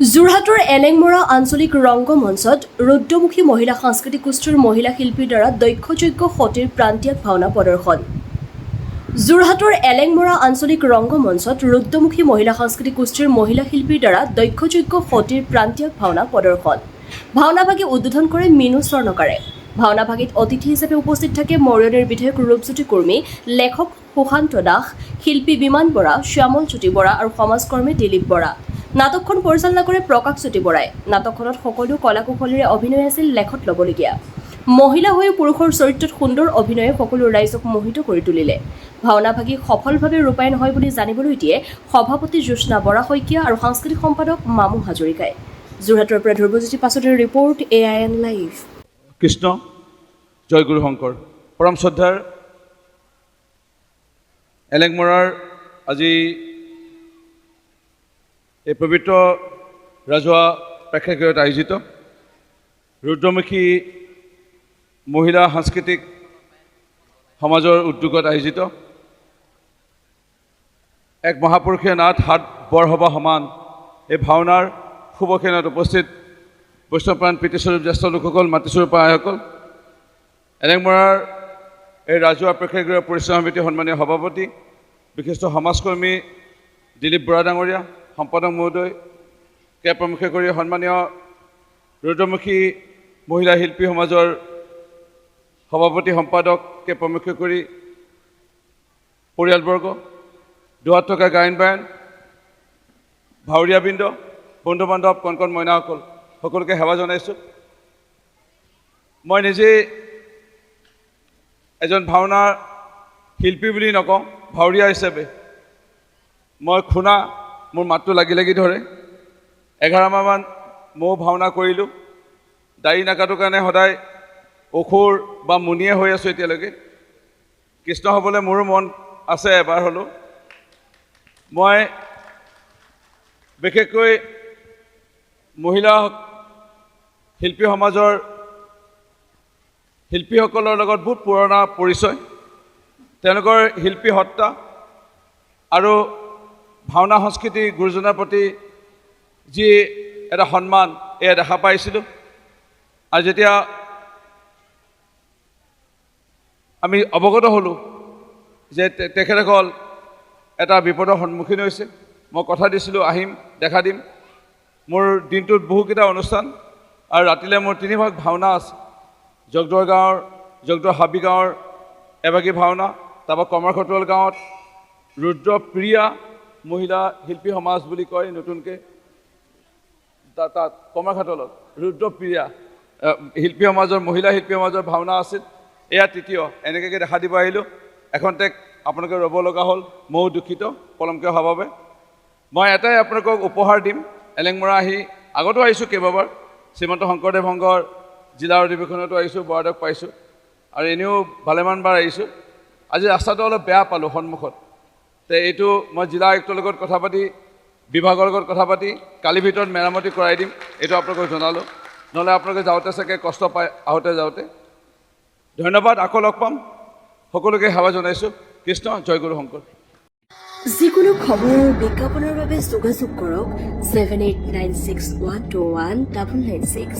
যোৰহাটৰ এলেংমৰা আঞ্চলিক ৰংগমঞ্চত ৰুদ্ৰমুখী মহিলা সাংস্কৃতিক গোষ্ঠীৰ মহিলা শিল্পীৰ দ্বাৰা দক্ষযজ্ঞ সতীৰ প্ৰান্তীয় ভাওনা প্ৰদৰ্শন। যোৰহাটৰ এলেংমৰা আঞ্চলিক ৰংগমঞ্চত ৰুদ্ৰমুখী মহিলা সাংস্কৃতিক গোষ্ঠীৰ মহিলা শিল্পীৰ দ্বাৰা দক্ষযজ্ঞ সতীৰ প্ৰান্তীয় ভাওনা প্ৰদৰ্শন। ভাওনাভাগী উদ্বোধন কৰে মিনু স্বৰ্ণকাৰে। ভাওনাভাগীত অতিথি হিচাপে উপস্থিত থাকে মৰিয়নিৰ বিধায়ক ৰূপজ্যোতি কুৰ্মী, লেখক সুশান্ত দাস, শিল্পী বিমান বৰা, শ্যামল জ্যোতি বৰা আৰু সমাজকৰ্মী দিলীপ বৰা। নাটকখন পৰিচালনা কৰে প্ৰকাশ জ্যোতি বৰাই। নাটকখনত সকলো কলা কুশলীৰে অভিনয় আছিল লেখত ল'বলগীয়া। মহিলা হৈ পুৰুষৰ চৰিত্ৰত সুন্দৰ অভিনয়ে সকলো ৰাইজক মোহিত কৰি তুলিলে। ভাওনাভাগী সফলভাৱে ৰূপায়ণ হয় বুলি জানিবলৈ দিয়ে সভাপতি জ্যোৎস্না বৰা শইকীয়া আৰু সাংস্কৃতিক সম্পাদক মামু হাজৰিকাই। যোৰহাটৰ পৰা ধ্ৰুৱজ্যোতি পাছতিৰ ৰিপৰ্ট AIN লাইভ। কৃষ্ণ জয় গুৰু শংকৰ। পৰম শ্ৰদ্ধাৰ এলেংমৰাৰ আজি এই পবিত্ৰ ৰাজহুৱা প্ৰেক্ষাগৃহত আয়োজিত ৰুদ্ৰমুখী মহিলা সাংস্কৃতিক সমাজৰ উদ্যোগত আয়োজিত এক মহাপুৰুষীয় নাট হাত বৰসভা সমান এই ভাওনাৰ শুভক্ষণত উপস্থিত বৈষ্ণৱপ্ৰাণ প্ৰীতিস্বৰূপ জ্যেষ্ঠ লোকসকল, মাতৃস্বৰূপ আইসকল, এলেংমৰাৰ এই ৰাজহুৱা প্ৰেক্ষাগৃহ পৰিচালনা সমিতিৰ সন্মানীয় সভাপতি, বিশিষ্ট সমাজকৰ্মী দিলীপ বৰা ডাঙৰীয়া, সম্পাদক মহোদয়কে প্ৰমুখ্য কৰি সন্মানীয় ৰুদ্ৰমুখী মহিলা শিল্পী সমাজৰ সভাপতি সম্পাদককে প্ৰমুখ্য কৰি পৰিয়ালবৰ্গ, দুৱাত থকা গায়ন বায়ন, ভাৱৰীয়াবৃন্দ, বন্ধু বান্ধৱ, কণ কণ মইনাসকল, সকলোকে সেৱা জনাইছোঁ। মই নিজেই এজন ভাওনা শিল্পী বুলি নকওঁ, ভাৱৰীয়া হিচাপে মই শুনা মোৰ মাতটো লাগি লাগি ধৰে। 11 মাহমান ময়ো ভাওনা কৰিলোঁ। দাড়ি নাকাটোৰ কাৰণে সদায় অসুৰ বা মুনিয়ে হৈ আছোঁ এতিয়ালৈকে। কৃষ্ণ হ'বলৈ মোৰো মন আছে এবাৰ হ'লেও। মই বিশেষকৈ মহিলা শিল্পী সমাজৰ শিল্পীসকলৰ লগত বহুত পুৰণা পৰিচয়। তেওঁলোকৰ শিল্পী সত্তা আৰু ভাওনা সংস্কৃতি গুৰুজনাৰ প্ৰতি যি এটা সন্মান এয়া দেখা পাইছিলোঁ। আৰু যেতিয়া আমি অৱগত হ'লোঁ যে তেখেতসকল এটা বিপদৰ সন্মুখীন হৈছে, মই কথা দিছিলোঁ আহিম, দেখা দিম। মোৰ দিনটোত বহুকেইটা অনুষ্ঠান আৰু ৰাতিলৈ মোৰ 3 ভাগ ভাওনা আছে। জগদৰ গাঁৱৰ জগদৰ হাবি গাঁৱৰ এভাগী ভাওনা, তাৰপৰা কমাৰখটোৱাল গাঁৱত ৰুদ্ৰপ্ৰিয়া মহিলা শিল্পী সমাজ বুলি কয় নতুনকৈ, তাত কমাৰখটোৱালত ৰুদ্ৰপ্ৰিয়া শিল্পী সমাজৰ মহিলা শিল্পী সমাজৰ ভাওনা আছিল। এয়া তৃতীয়, এনেকৈ দেখা দিব আহিলোঁ। এখন টেক আপোনালোকে ৰ'ব লগা হ'ল, ময়ো দুখিত পলমকৈ হোৱাৰ বাবে। মই এটাই আপোনালোকক উপহাৰ দিম। এলেংমৰা আহি আগতো আহিছোঁ কেইবাবাৰ, শ্ৰীমন্ত শংকৰদেৱ সংঘৰ জিলা অধিৱেশনতো আহিছোঁ, বৰাদক পাইছোঁ আৰু এনেও ভালেমানবাৰ আহিছোঁ। আজি ৰাস্তাটো অলপ বেয়া পালোঁ সন্মুখত, তে এইটো মই জিলা আয়ুক্তৰ লগত কথা পাতি, বিভাগৰ লগত কথা পাতি কালিৰ ভিতৰত মেৰামতি কৰাই দিম, এইটো আপোনালোকক জনালোঁ। নহ'লে আপোনালোকে যাওঁতে চাগে কষ্ট পায় আহোঁতে যাওঁতে। ধন্যবাদ, আকৌ লগ পাম। সকলোকে সেৱা জনাইছোঁ। কৃষ্ণ জয় গুৰু শংকৰ। যিকোনো খবৰ আৰু বিজ্ঞাপনৰ বাবে যোগাযোগ কৰক 7896121996।